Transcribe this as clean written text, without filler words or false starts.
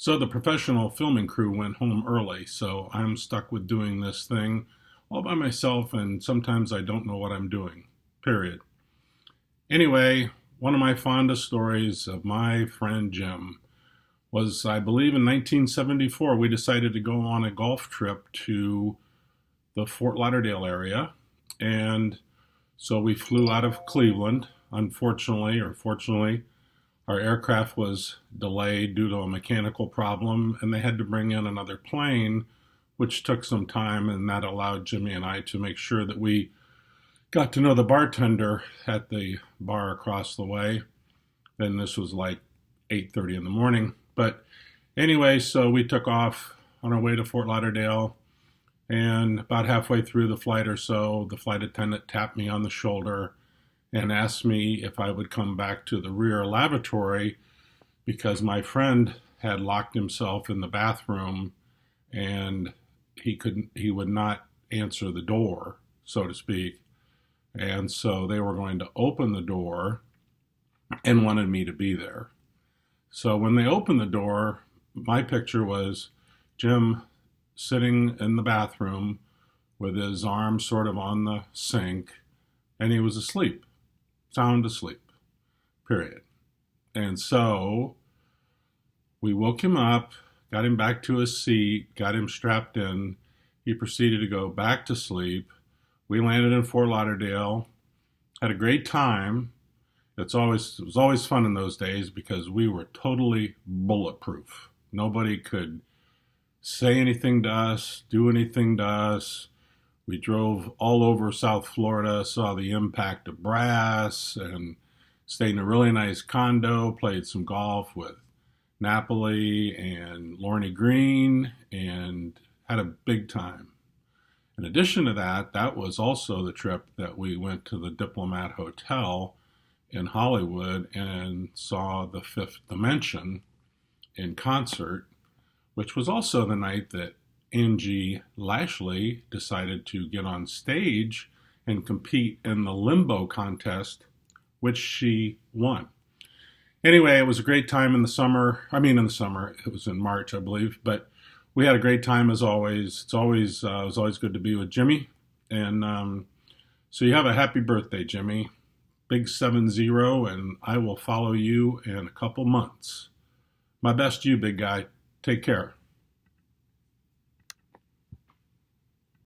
So the professional filming crew went home early, so I'm stuck with doing this thing all by myself, and sometimes I don't know what I'm doing. Period. Anyway, one of my fondest stories of my friend Jim was, I believe, in 1974, we decided to go on a golf trip to the Fort Lauderdale area. And so we flew out of Cleveland. Unfortunately, or fortunately, our aircraft was delayed due to a mechanical problem, and they had to bring in another plane, which took some time, and that allowed Jimmy and I to make sure that we got to know the bartender at the bar across the way. And this was like 8:30 in the morning. But anyway, so we took off on our way to Fort Lauderdale, and about halfway through the flight or so, the flight attendant tapped me on the shoulder and asked me if I would come back to the rear lavatory because my friend had locked himself in the bathroom and he would not answer the door, so to speak. And so they were going to open the door and wanted me to be there. So when they opened the door, my picture was Jim sitting in the bathroom with his arms sort of on the sink, and he was asleep, sound asleep, period. And so we woke him up, got him back to his seat, got him strapped in. He proceeded to go back to sleep. We landed in Fort Lauderdale, had a great time. It was always fun in those days because we were totally bulletproof. Nobody could say anything to us, do anything to us. We drove all over South Florida, saw the impact of brass, and stayed in a really nice condo, played some golf with Napoli and Lorne Green, and had a big time. In addition to that, that was also the trip that we went to the Diplomat Hotel in Hollywood and saw the Fifth Dimension in concert, which was also the night that Angie Lashley decided to get on stage and compete in the limbo contest, which she won. Anyway, it was a great time in the summer. In the summer, it was in March, I believe, but we had a great time as always. It was always good to be with Jimmy. And so you have a happy birthday, Jimmy. Big 7-0, and I will follow you in a couple months. My best to you, big guy. Take care.